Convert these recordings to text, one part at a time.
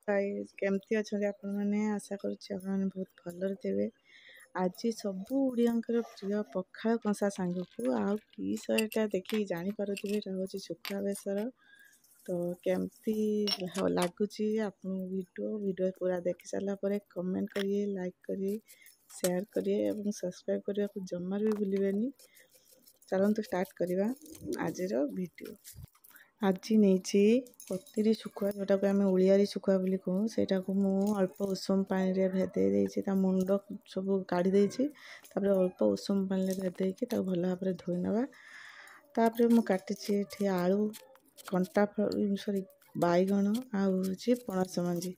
Guys केमती अच्छा आपण मैंने आशा करुँच बहुत भलरे थे। आज सबू ओडियांकर प्रिय पखाल कंसा सांग को आउ कि शैटा देखिए जानीपे हूँ शुखुआ बेसर। तो केमती लगुच आपन वीडियो पूरा देखी सारापर कमेंट करिए, लाइक करिए, शेयर करिए और सब्सक्राइब करने को जमार भी भूलें। चलते स्टार्ट करवा आज वीडियो। आज नहीं पतिरी शुखुआ जोटा को आम ओडियारी शुखुआ बोली कहूँ से अल्प उषुम पानी रे भेदे देछि ता मुंड सब काढ़ी देछि तापर अल्प उषुम पानी रे भेदे कि ता भल भाव धोई नवा। तापर मु काटिछि एठी आलू कंटा सॉरी बैगण आउछि पणस मंजी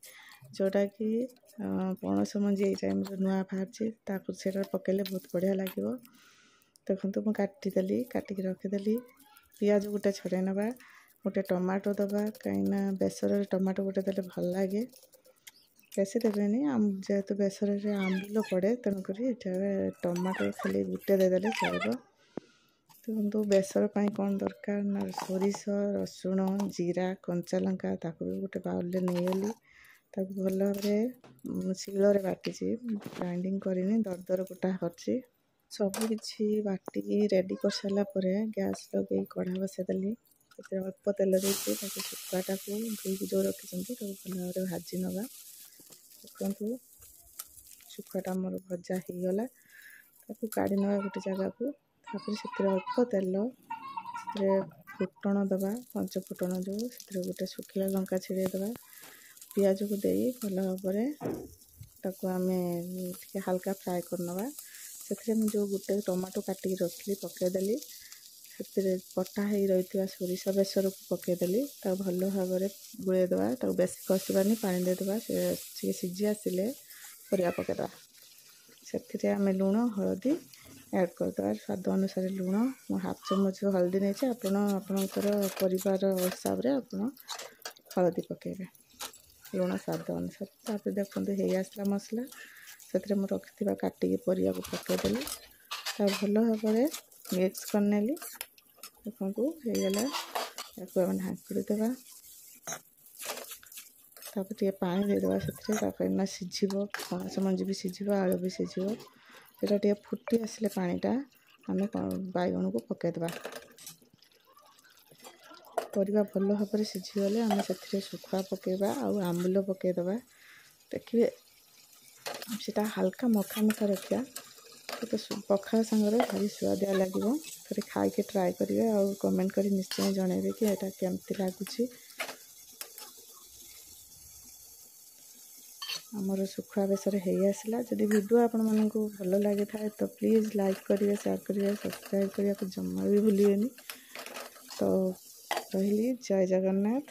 जोटा कि पणस मंजी ए टाइम नुआ बाहर ताकू सेटा पकेले बहुत बढ़िया लागिवो। देखो मु काटिदेली काटिक रखिदेली पियाज गोटे छड़े नवा गोटे टमाटो दबा कहीं बेसर टमाटो गोटे देले भल लगे बेसी देवेनि जेहेतु बेसर आंबुल पड़े तेणुक टमाटो खाली गोटे देदेले चलो। तो बेसर कौन दरकार ना सोरिष रसुण जीरा कंचा लंका ताको भी गोटे बाउल नहीं भल भाव शिଳରେ बाटी ग्राइंडिंग करनी दरदर गोटा कर सबकि बाटी रेडी कर सारापर गैस लगे कढ़ा बसईदेली अल्प तेल देती शुखुआटा को धोई जो रखी भल भाव भाजी नवा। देखु शुखुआटा मोर भजा हो गला काढ़ी नवा गोटे जगह को तापर अल्प तेल फुटण दबा पंच फुटण जो गोटे शुखिला लंका छिड़ेदबा पियाज को दे भल भाव आम हल्का फ्राए करनवा। से जो गोटे टमाटो काटिक रखी पकईदेली पटा हो रही सोरिष बेसर को पकईदेली भल भाव गोलैदबा बेसी कषानी पानी देदबा से सीझी आसिले परिया पकईदबा से आम लुण हलदी ऐड करदे स्वाद अनुसार लुण मु हाफ चमच हल्दी नहीं आपणकर परिवार हिसाब से आप हलदी पकेबे लुण स्वाद अनुसार। तापर देखो हो आसला मसला से रखी काटिक परिया को पकईदेली भल भाव मिक्स करनेली। देखो होगला या ढांकुड़ी देवा तापर पानी देदबा से सीझब पणस मंजी भी सीझब आलू भी सीझब से फुटी आसिले पानीटा आम बैगण को पकईदबा परिवा भल भाव सीझीगले आम से शुखुआ पकईबा आउ आंबुल पकईदबा देखिए सीटा हल्का मखा मखा रखा तो पखाल सांगरे भारी स्वादिया लगे थे खाई ट्राए करेंगे और कमेंट कर निश्चय जनइबे कि एटा केमती लगुच। आमर शुखुआ बेसर हो आसला जदि वीडियो आपण मानक भल लगी था तो प्लीज़ लाइक करेंगे, शेयर करेंगे, सब्सक्राइब करने को जमा भी भूलें। तो रही जय जगन्नाथ।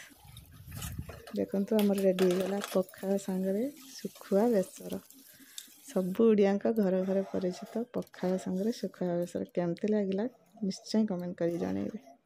देखो आमर रेडी होगा पखाल सांगरे शुखुआ बेसर सबू ओडिया घर घर परिचित पखाल सांगरे शुखुआ बेसर केमती लगे निश्चय कमेंट कर जनइबे।